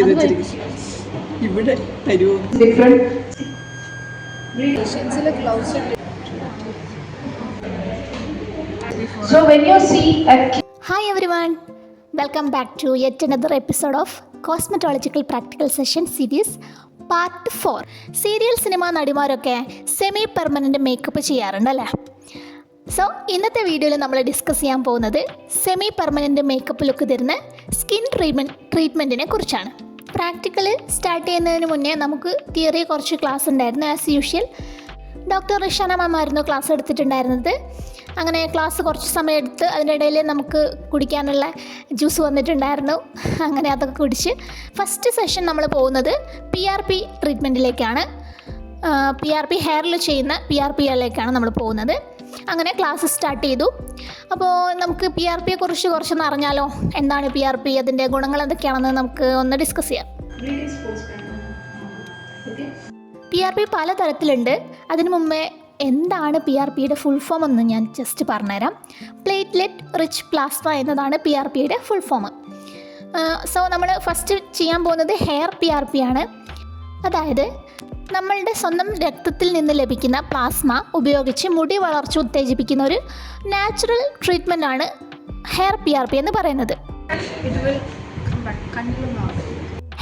ഇവിടെ തരുമോ? Hi everyone, welcome back to yet another episode of Cosmetological Practical Session Series Part 4. Serial cinema നടിമാരൊക്കെ semi permanent makeup ചെയ്യാറുണ്ടല്ലേ? So ഇന്നത്തെ വീഡിയോയിൽ നമ്മൾ ഡിസ്കസ് ചെയ്യാൻ പോകുന്നത് സെമി പെർമനൻ്റ് മേക്കപ്പ് ലുക്ക് തരുന്ന സ്കിൻ ട്രീറ്റ്മെൻറ്റിനെ കുറിച്ചാണ്. പ്രാക്ടിക്കൽ സ്റ്റാർട്ട് ചെയ്യുന്നതിന് മുന്നേ നമുക്ക് തിയറി കുറച്ച് ക്ലാസ് ഉണ്ടായിരുന്നു. ആസ് യൂഷ്വൽ ഡോക്ടർ റിഷാന മാം ആയിരുന്നു ക്ലാസ് എടുത്തിട്ടുണ്ടായിരുന്നത്. അങ്ങനെ ക്ലാസ് കുറച്ച് സമയം എടുത്ത് അതിൻ്റെ ഇടയിൽ നമുക്ക് കുടിക്കാനുള്ള ജ്യൂസ് വന്നിട്ടുണ്ടായിരുന്നു. അങ്ങനെ അതൊക്കെ കുടിച്ച് ഫസ്റ്റ് സെഷൻ നമ്മൾ പോകുന്നത് PRP ട്രീറ്റ്മെൻറ്റിലേക്കാണ്. PRP ഹെയറിൽ ചെയ്യുന്ന PRPയിലേക്കാണ് നമ്മൾ പോകുന്നത്. അങ്ങനെ ക്ലാസ് സ്റ്റാർട്ട് ചെയ്തു. അപ്പോൾ നമുക്ക് PRPയെ കുറിച്ച് കുറച്ചൊന്ന് അറിഞ്ഞാലോ? എന്താണ് PRP, അതിൻ്റെ ഗുണങ്ങൾ എന്തൊക്കെയാണെന്ന് നമുക്ക് ഒന്ന് ഡിസ്കസ് ചെയ്യാം. PRP പല തരത്തിലുണ്ട്. അതിനു മുമ്പേ എന്താണ് PRPയുടെ ഫുൾ ഫോം എന്ന് ഞാൻ ജസ്റ്റ് പറഞ്ഞുതരാം. പ്ലേറ്റ്ലെറ്റ് റിച്ച് പ്ലാസ്മ എന്നതാണ് PRPയുടെ ഫുൾ ഫോം. സോ നമ്മൾ ഫസ്റ്റ് ചെയ്യാൻ പോകുന്നത് ഹെയർ PRP ആണ്. അതായത് നമ്മളുടെ സ്വന്തം രക്തത്തിൽ നിന്ന് ലഭിക്കുന്ന പ്ലാസ്മ ഉപയോഗിച്ച് മുടി വളർച്ച ഉത്തേജിപ്പിക്കുന്ന ഒരു നാച്ചുറൽ ട്രീറ്റ്മെൻ്റ് ആണ് ഹെയർ PRP എന്ന് പറയുന്നത്.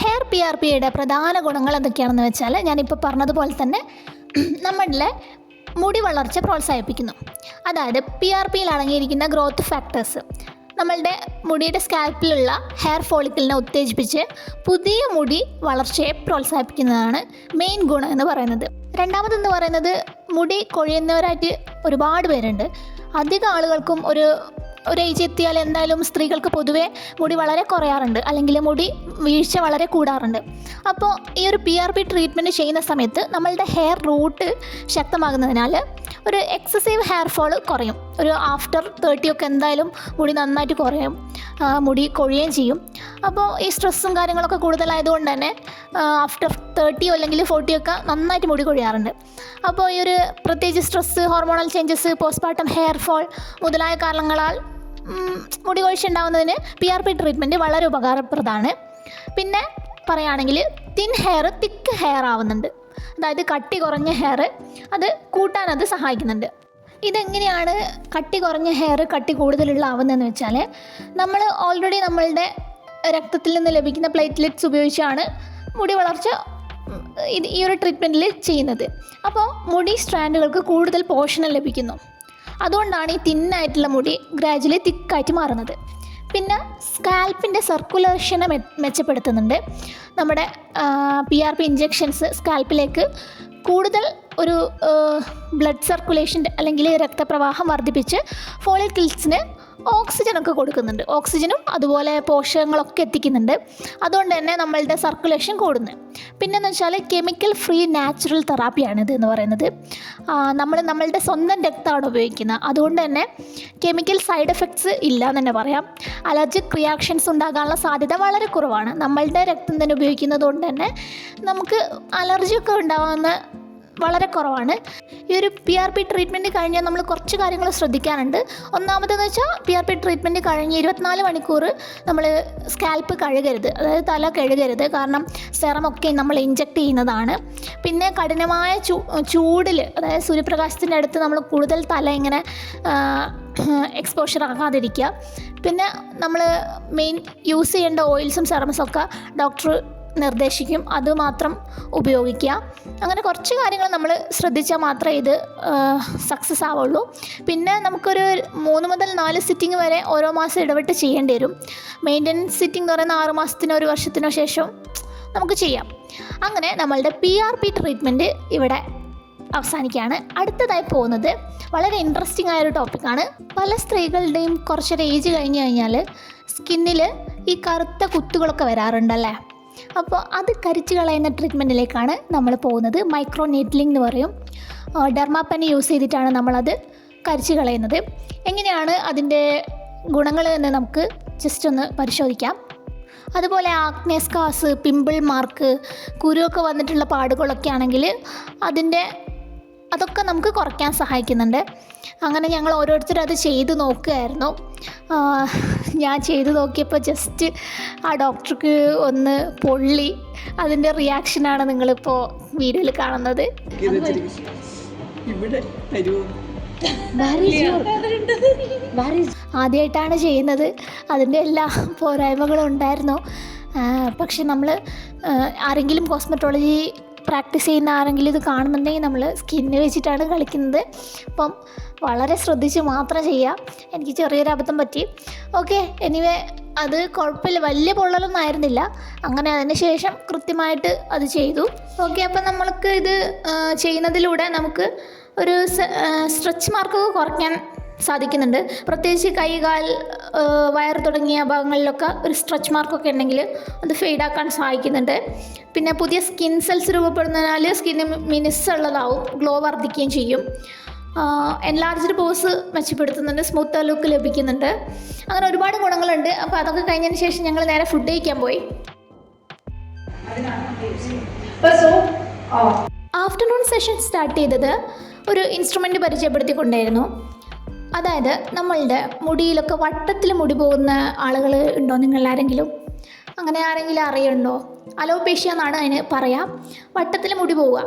ഹെയർ PRPയുടെ പ്രധാന ഗുണങ്ങൾ എന്തൊക്കെയാണെന്ന് വെച്ചാൽ, ഞാനിപ്പോൾ പറഞ്ഞതുപോലെ തന്നെ നമ്മളുടെ മുടി വളർച്ച പ്രോത്സാഹിപ്പിക്കുന്നു. അതായത് PRPയിൽ അടങ്ങിയിരിക്കുന്ന ഗ്രോത്ത് ഫാക്ടേഴ്സ് നമ്മളുടെ മുടിയുടെ സ്കാൽപ്പിലുള്ള ഹെയർ ഫോളിക്കിളിനെ ഉത്തേജിപ്പിച്ച് പുതിയ മുടി വളർച്ചയെ പ്രോത്സാഹിപ്പിക്കുന്നതാണ് മെയിൻ ഗുണം എന്ന് പറയുന്നത്. രണ്ടാമതെന്ന് പറയുന്നത്, മുടി കൊഴിയുന്നവരായിട്ട് ഒരുപാട് പേരുണ്ട്. അധികം ആളുകൾക്കും ഒരു ഏജ് എത്തിയാൽ എന്തായാലും സ്ത്രീകൾക്ക് പൊതുവേ മുടി വളരെ കുറയാറുണ്ട്, അല്ലെങ്കിൽ മുടി വീഴ്ച വളരെ കൂടാറുണ്ട്. അപ്പോൾ ഈ ഒരു PRP ട്രീറ്റ്മെൻറ്റ് ചെയ്യുന്ന സമയത്ത് നമ്മളുടെ ഹെയർ റൂട്ട് ശക്തമാകുന്നതിനാൽ ഒരു എക്സസീവ് ഹെയർ ഫോൾ കുറയും. ഒരു ആഫ്റ്റർ 30 ഒക്കെ എന്തായാലും മുടി നന്നായിട്ട് കുറയും, മുടി കൊഴിയുകയും ചെയ്യും. അപ്പോൾ ഈ സ്ട്രെസ്സും കാര്യങ്ങളൊക്കെ കൂടുതലായതുകൊണ്ട് തന്നെ ആഫ്റ്റർ 30 അല്ലെങ്കിൽ 40 ഒക്കെ നന്നായിട്ട് മുടി കൊഴിയാറുണ്ട്. അപ്പോൾ ഈ ഒരു പ്രത്യേകിച്ച് stress, hormonal changes, postpartum hair fall മുതലായ കാരണങ്ങളാൽ മുടി കൊഴിച്ചുണ്ടാകുന്നതിന് PRP ട്രീറ്റ്മെൻറ്റ് വളരെ ഉപകാരപ്രദമാണ്. പിന്നെ പറയുകയാണെങ്കിൽ തിൻ ഹെയർ തിക്ക് ഹെയർ ആവുന്നുണ്ട്. അതായത് കട്ടി കുറഞ്ഞ ഹെയർ അത് കൂട്ടാനത് സഹായിക്കുന്നുണ്ട്. ഇതെങ്ങനെയാണ് കട്ടി കുറഞ്ഞ ഹെയർ കട്ടി കൂടുതലുള്ള ആവുന്നതെന്ന് വെച്ചാൽ, നമ്മൾ ഓൾറെഡി നമ്മളുടെ രക്തത്തിൽ നിന്ന് ലഭിക്കുന്ന പ്ലേറ്റ്ലെറ്റ്സ് ഉപയോഗിച്ചാണ് മുടി വളർച്ച ഈ ഒരു ട്രീറ്റ്മെൻറ്റിൽ ചെയ്യുന്നത്. അപ്പോൾ മുടി സ്ട്രാൻഡുകൾക്ക് കൂടുതൽ പോഷണം ലഭിക്കുന്നു. അതുകൊണ്ടാണ് ഈ തിന്നായിട്ടുള്ള മുടി ഗ്രാജുവലി തിക്കായിട്ട് മാറുന്നത്. പിന്നെ സ്കാൽപ്പിൻ്റെ സർക്കുലേഷനെ മെച്ചപ്പെടുത്തുന്നുണ്ട്. നമ്മുടെ PRP ഇഞ്ചെക്ഷൻസ് സ്കാൽപ്പിലേക്ക് കൂടുതൽ ഒരു ബ്ലഡ് സർക്കുലേഷൻ അല്ലെങ്കിൽ രക്തപ്രവാഹം വർദ്ധിപ്പിച്ച് ഫോളിക്കിൾസിന് ഓക്സിജനൊക്കെ കൊടുക്കുന്നുണ്ട്. ഓക്സിജനും അതുപോലെ പോഷകങ്ങളൊക്കെ എത്തിക്കുന്നുണ്ട്. അതുകൊണ്ട് തന്നെ നമ്മളുടെ സർക്കുലേഷൻ കൂടുന്നു. പിന്നെന്ന് വെച്ചാൽ കെമിക്കൽ ഫ്രീ നാച്ചുറൽ തെറാപ്പിയാണിത് എന്ന് പറയുന്നത്. നമ്മളുടെ സ്വന്തം രക്തമാണ് ഉപയോഗിക്കുന്നത്. അതുകൊണ്ട് തന്നെ കെമിക്കൽ സൈഡ് എഫക്ട്സ് ഇല്ല എന്ന് തന്നെ പറയാം. അലർജിക് റിയാക്ഷൻസ് ഉണ്ടാകാനുള്ള സാധ്യത വളരെ കുറവാണ്. നമ്മളുടെ രക്തം തന്നെ ഉപയോഗിക്കുന്നത് കൊണ്ട് തന്നെ നമുക്ക് അലർജിയൊക്കെ ഉണ്ടാകാവുന്ന വളരെ കുറവാണ്. ഈ ഒരു PRP ട്രീറ്റ്മെൻറ്റ് കഴിഞ്ഞാൽ നമ്മൾ കുറച്ച് കാര്യങ്ങൾ ശ്രദ്ധിക്കാനുണ്ട്. ഒന്നാമതെന്ന് വെച്ചാൽ PRP ട്രീറ്റ്മെൻറ്റ് കഴിഞ്ഞ് 24 മണിക്കൂർ നമ്മൾ സ്കാൽപ്പ് കഴുകരുത്, അതായത് തല കഴുകരുത്. കാരണം സെറമൊക്കെ നമ്മൾ ഇഞ്ചെക്ട് ചെയ്യുന്നതാണ്. പിന്നെ കഠിനമായ ചൂടിൽ, അതായത് സൂര്യപ്രകാശത്തിൻ്റെ അടുത്ത് നമ്മൾ കൂടുതൽ തല ഇങ്ങനെ എക്സ്പോഷർ ആകാതിരിക്കുക. പിന്നെ നമ്മൾ മെയിൻ യൂസ് ചെയ്യേണ്ട ഓയിൽസും സെറംസൊക്കെ ഡോക്ടർ നിർദ്ദേശിക്കും, അതുമാത്രം ഉപയോഗിക്കുക. അങ്ങനെ കുറച്ച് കാര്യങ്ങൾ നമ്മൾ ശ്രദ്ധിച്ചാൽ മാത്രമേ ഇത് സക്സസ് ആവുള്ളൂ. പിന്നെ നമുക്കൊരു 3 മുതൽ 4 സിറ്റിംഗ് വരെ ഓരോ മാസം ഇടവിട്ട് ചെയ്യേണ്ടി വരും. മെയിൻ്റനൻസ് സിറ്റിംഗ് എന്ന് പറയുന്ന 6 മാസത്തിനോ 1 വർഷത്തിനോ ശേഷം നമുക്ക് ചെയ്യാം. അങ്ങനെ നമ്മളുടെ PRP ട്രീറ്റ്മെൻറ്റ് ഇവിടെ അവസാനിക്കുകയാണ്. അടുത്തതായി പോകുന്നത് വളരെ ഇൻട്രസ്റ്റിംഗ് ആയൊരു ടോപ്പിക്കാണ്. പല സ്ത്രീകളുടെയും കുറച്ചൊരു ഏജ് കഴിഞ്ഞ് കഴിഞ്ഞാൽ സ്കിന്നിൽ ഈ കറുത്ത കുത്തുകളൊക്കെ വരാറുണ്ടല്ലേ? അപ്പോൾ അത് കരിച്ചു കളയുന്ന ട്രീറ്റ്മെൻറ്റിലേക്കാണ് നമ്മൾ പോകുന്നത്. മൈക്രോ നീഡ്ലിംഗ് എന്ന് പറയും. ഡെർമാപ്പനി യൂസ് ചെയ്തിട്ടാണ് നമ്മളത് കരിച്ചു കളയുന്നത്. എങ്ങനെയാണ് അതിൻ്റെ ഗുണങ്ങൾ എന്ന് നമുക്ക് ജസ്റ്റ് ഒന്ന് പരിശോധിക്കാം. അതുപോലെ ആക്നെ സ്കാർസ്, പിമ്പിൾ മാർക്ക്, കുരുവൊക്കെ വന്നിട്ടുള്ള പാടുകളൊക്കെ ആണെങ്കിൽ അതിൻ്റെ അതൊക്കെ നമുക്ക് കുറയ്ക്കാൻ സഹായിക്കുന്നുണ്ട്. അങ്ങനെ ഞങ്ങൾ ഓരോരുത്തരും അത് ചെയ്ത് നോക്കുകയായിരുന്നു. ഞാൻ ചെയ്ത് നോക്കിയപ്പോൾ ജസ്റ്റ് ആ ഡോക്ടർക്ക് ഒന്ന് പൊള്ളി. അതിൻ്റെ റിയാക്ഷനാണ് നിങ്ങളിപ്പോൾ വീഡിയോയിൽ കാണുന്നത്. ഇവിടെ തരുമോ? ആദ്യമായിട്ടാണ് ചെയ്യുന്നത്, അതിൻ്റെ എല്ലാ പോരായ്മകളും ഉണ്ടായിരുന്നു. പക്ഷെ നമ്മൾ ആരെങ്കിലും കോസ്മെറ്റോളജി പ്രാക്ടീസ് ചെയ്യുന്ന ആരെങ്കിലും ഇത് കാണുന്നുണ്ടെങ്കിൽ നമ്മൾ സ്കിന്ന് വെച്ചിട്ടാണ് കളിക്കുന്നത്. അപ്പം വളരെ ശ്രദ്ധിച്ച് മാത്രം ചെയ്യുക. എനിക്ക് ചെറിയൊരു അബദ്ധം പറ്റി. ഓക്കെ, എനിവേ അത് കുഴപ്പമില്ല, വലിയ പൊള്ളലൊന്നും ആയിരുന്നില്ല. അങ്ങനെ അതിന് ശേഷം കൃത്യമായിട്ട് അത് ചെയ്തു. ഓക്കെ, അപ്പം നമ്മൾക്ക് ഇത് ചെയ്യുന്നതിലൂടെ നമുക്ക് ഒരു സ്ട്രെച്ച് മാർക്കൊക്കെ കുറയ്ക്കാൻ സാധിക്കുന്നുണ്ട്. പ്രത്യേകിച്ച് കൈ, കാൽ, വയർ തുടങ്ങിയ ഭാഗങ്ങളിലൊക്കെ ഒരു സ്ട്രെച്ച് മാർക്കൊക്കെ ഉണ്ടെങ്കിൽ അത് ഫെയ്ഡാക്കാൻ സഹായിക്കുന്നുണ്ട്. പിന്നെ പുതിയ സ്കിൻ സെൽസ് രൂപപ്പെടുന്നതിനാൽ സ്കിന്ന് മിനുസമുള്ളതാവും, ഗ്ലോ വർദ്ധിക്കുകയും ചെയ്യും. എൻലാർജ്ഡ് പോസ് മെച്ചപ്പെടുത്തുന്നുണ്ട്, സ്മൂത്ത് ലുക്ക് ലഭിക്കുന്നുണ്ട്. അങ്ങനെ ഒരുപാട് ഗുണങ്ങളുണ്ട്. അപ്പോൾ അതൊക്കെ കഴിഞ്ഞതിന് ശേഷം ഞങ്ങൾ നേരെ ഫുഡ് കഴിക്കാൻ പോയി. ആഫ്റ്റർനൂൺ സെഷൻ സ്റ്റാർട്ട് ചെയ്തത് ഒരു ഇൻസ്ട്രുമെൻ്റ് പരിചയപ്പെടുത്തിക്കൊണ്ടായിരുന്നു. അതായത് നമ്മളുടെ മുടിയിലൊക്കെ വട്ടത്തിൽ മുടി പോകുന്ന ആളുകൾ ഉണ്ടോ നിങ്ങളാരെങ്കിലും? അങ്ങനെ ആരെങ്കിലും അറിയുന്നുണ്ടോ? അലോപേഷ്യ എന്നാണ് അതിന് പറയാം, വട്ടത്തിൽ മുടി പോവുക.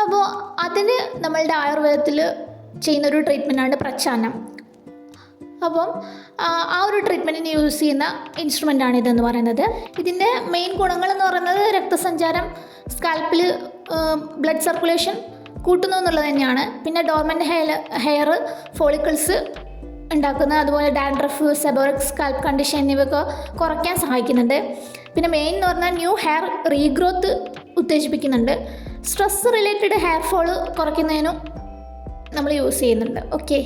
അപ്പോൾ അതിന് നമ്മളുടെ ആയുർവേദത്തിൽ ചെയ്യുന്നൊരു ട്രീറ്റ്മെൻറ്റാണ് പ്രച്ഛാനം. അപ്പം ആ ഒരു ട്രീറ്റ്മെൻറ്റിന് യൂസ് ചെയ്യുന്ന ഇൻസ്ട്രുമെൻ്റാണ് ഇതെന്ന് പറയുന്നത്. ഇതിൻ്റെ മെയിൻ ഗുണങ്ങളെന്ന് പറയുന്നത് രക്തസഞ്ചാരം, സ്കാൽപ്പിൽ ബ്ലഡ് സർക്കുലേഷൻ കൂട്ടുന്നു എന്നുള്ളത് തന്നെയാണ്. പിന്നെ ഡോർമൻ്റ് ഹെയർ ഫോളിക്കിൾസ് ഉണ്ടാക്കുന്ന, അതുപോലെ ഡാൻഡ്രഫ്, സെബോറിക് സ്കാൽപ്പ് കണ്ടീഷൻ എന്നിവയൊക്കെ കുറയ്ക്കാൻ സഹായിക്കുന്നുണ്ട്. പിന്നെ മെയിൻ എന്ന് പറഞ്ഞാൽ ന്യൂ ഹെയർ റീഗ്രോത്ത് ഉത്തേജിപ്പിക്കുന്നുണ്ട്. സ്ട്രെസ് റിലേറ്റഡ് ഹെയർ ഫോള് കുറയ്ക്കുന്നതിനും നമ്മൾ യൂസ് ചെയ്യുന്നുണ്ട്. ഓക്കെ,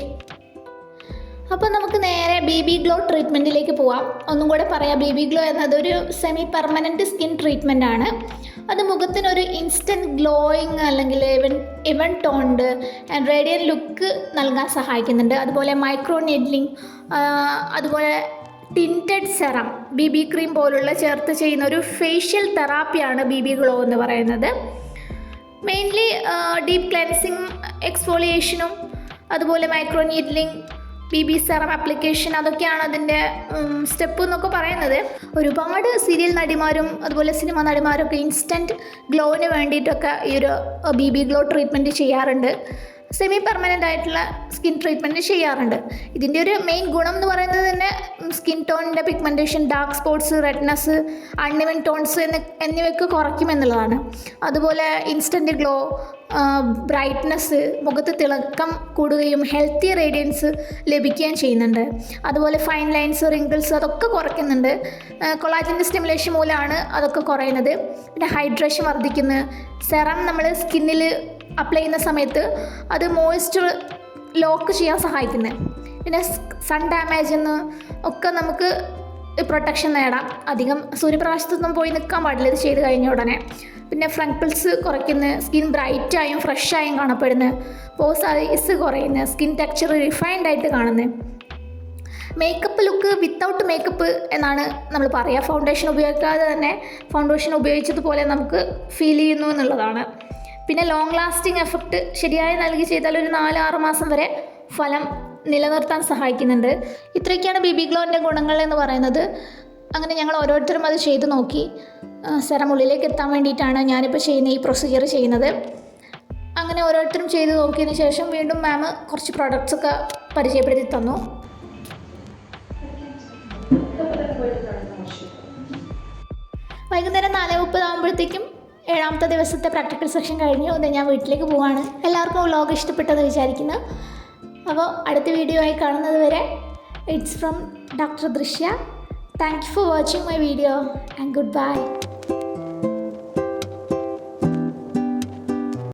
അപ്പോൾ നമുക്ക് നേരെ BB ഗ്ലോ ട്രീറ്റ്മെൻറ്റിലേക്ക് പോവാം. ഒന്നും കൂടെ പറയാം, BB ഗ്ലോ എന്നതൊരു സെമി പെർമനൻറ്റ് സ്കിൻ ട്രീറ്റ്മെൻ്റ് ആണ്. അത് മുഖത്തിനൊരു ഇൻസ്റ്റൻറ്റ് ഗ്ലോയിങ് അല്ലെങ്കിൽ ഇവൻ ടോൺഡ് ആൻഡ് റേഡിയൻ ലുക്ക് നൽകാൻ സഹായിക്കുന്നുണ്ട്. അതുപോലെ മൈക്രോ നീഡ്ലിംഗ്, അതുപോലെ ടിൻറ്റഡ് സെറം, BB ക്രീം പോലുള്ള ചേർത്ത് ചെയ്യുന്ന ഒരു ഫേഷ്യൽ തെറാപ്പിയാണ് BB ഗ്ലോ എന്ന് പറയുന്നത്. മെയിൻലി ഡീപ്പ് ക്ലെൻസിങ്, എക്സ്ഫോളിയേഷനും അതുപോലെ micro needling, BB serum application, അതൊക്കെയാണ് അതിൻ്റെ സ്റ്റെപ്പ് എന്നൊക്കെ പറയുന്നത്. ഒരുപാട് സീരിയൽ നടിമാരും അതുപോലെ സിനിമ നടിമാരൊക്കെ ഇൻസ്റ്റൻറ്റ് ഗ്ലോവിന് വേണ്ടിയിട്ടൊക്കെ ഈ ഒരു BB ഗ്ലോ ട്രീറ്റ്മെൻറ്റ് ചെയ്യാറുണ്ട്. സെമി പെർമനൻ്റ് ആയിട്ടുള്ള സ്കിൻ ട്രീറ്റ്മെൻറ്റ് ചെയ്യാറുണ്ട്. ഇതിൻ്റെ ഒരു മെയിൻ ഗുണം എന്ന് പറയുന്നത് തന്നെ സ്കിൻ ടോണിൻ്റെ pigmentation, dark spots, redness, uneven tones എന്നിവയൊക്കെ കുറയ്ക്കുമെന്നുള്ളതാണ്. അതുപോലെ ഇൻസ്റ്റൻറ്റ് ഗ്ലോ, ബ്രൈറ്റ്നസ്, മുഖത്ത് തിളക്കം കൂടുകയും ഹെൽത്തി റേഡിയൻസ് ലഭിക്കുകയും ചെയ്യുന്നുണ്ട്. അതുപോലെ ഫൈൻ ലൈൻസ്, റിങ്കിൾസ് അതൊക്കെ കുറയ്ക്കുന്നുണ്ട്. കൊളാജൻ്റെ സ്റ്റിമുലേഷൻ മൂലമാണ് അതൊക്കെ കുറയുന്നത്. പിന്നെ ഹൈഡ്രേഷൻ വർദ്ധിക്കുന്നു. സെറം നമ്മൾ സ്കിന്നിൽ അപ്ലൈ ചെയ്യുന്ന സമയത്ത് അത് മോയ്സ്ചർ ലോക്ക് ചെയ്യാൻ സഹായിക്കുന്നത്. പിന്നെ സൺ ഡാമേജിൽ നിന്ന് ഒക്കെ നമുക്ക് പ്രൊട്ടക്ഷൻ നേടാം. അധികം സൂര്യപ്രകാശത്തൊന്നും പോയി നിൽക്കാൻ പാടില്ല ഇത് ചെയ്ത് കഴിഞ്ഞ ഉടനെ. പിന്നെ ഫ്രങ്കിൾസ് കുറയ്ക്കുന്ന, സ്കിൻ ബ്രൈറ്റായും ഫ്രഷായും കാണപ്പെടുന്നു, പോസ് സൈസ് കുറയുന്നു, സ്കിൻ ടെക്സ്ചർ റിഫൈൻഡ് ആയിട്ട് കാണുന്നത്. മേക്കപ്പ് ലുക്ക് വിത്തൗട്ട് മേക്കപ്പ് എന്നാണ് നമ്മൾ പറയുക. ഫൗണ്ടേഷൻ ഉപയോഗിക്കാതെ തന്നെ ഫൗണ്ടേഷൻ ഉപയോഗിച്ചതുപോലെ നമുക്ക് ഫീൽ ചെയ്യുന്നു എന്നുള്ളതാണ്. പിന്നെ ലോങ് ലാസ്റ്റിംഗ് എഫക്റ്റ് ശരിയായി നൽകി ചെയ്താൽ ഒരു 4-6 മാസം വരെ ഫലം നിലനിർത്താൻ സഹായിക്കുന്നുണ്ട്. ഇത്രയൊക്കെയാണ് BB ഗ്ലോൻ്റെ ഗുണങ്ങൾ എന്ന് പറയുന്നത്. അങ്ങനെ ഞങ്ങൾ ഓരോരുത്തരും അത് ചെയ്ത് നോക്കി. സെറം ഉള്ളിലേക്ക് എത്താൻ വേണ്ടിയിട്ടാണ് ഞാനിപ്പോൾ ചെയ്യുന്ന ഈ പ്രൊസീജിയർ ചെയ്യുന്നത്. അങ്ങനെ ഓരോരുത്തരും ചെയ്ത് നോക്കിയതിന് ശേഷം വീണ്ടും മാം കുറച്ച് പ്രോഡക്റ്റ്സൊക്കെ പരിചയപ്പെടുത്തി തന്നു. വൈകുന്നേരം 4:30 ആകുമ്പോഴത്തേക്കും 7ാമത്തെ ദിവസത്തെ പ്രാക്ടിക്കൽ സെക്ഷൻ കഴിഞ്ഞു. അത് ഞാൻ വീട്ടിലേക്ക് പോവാണ്. എല്ലാവർക്കും വ്ലോഗ് ഇഷ്ടപ്പെട്ടെന്ന് വിചാരിക്കുന്നു. അപ്പോൾ അടുത്ത വീഡിയോ ആയി കാണുന്നത് വരെ ഇറ്റ്സ് ഫ്രം ഡോക്ടർ ദൃശ്യ. Thank you for watching my video and good bye.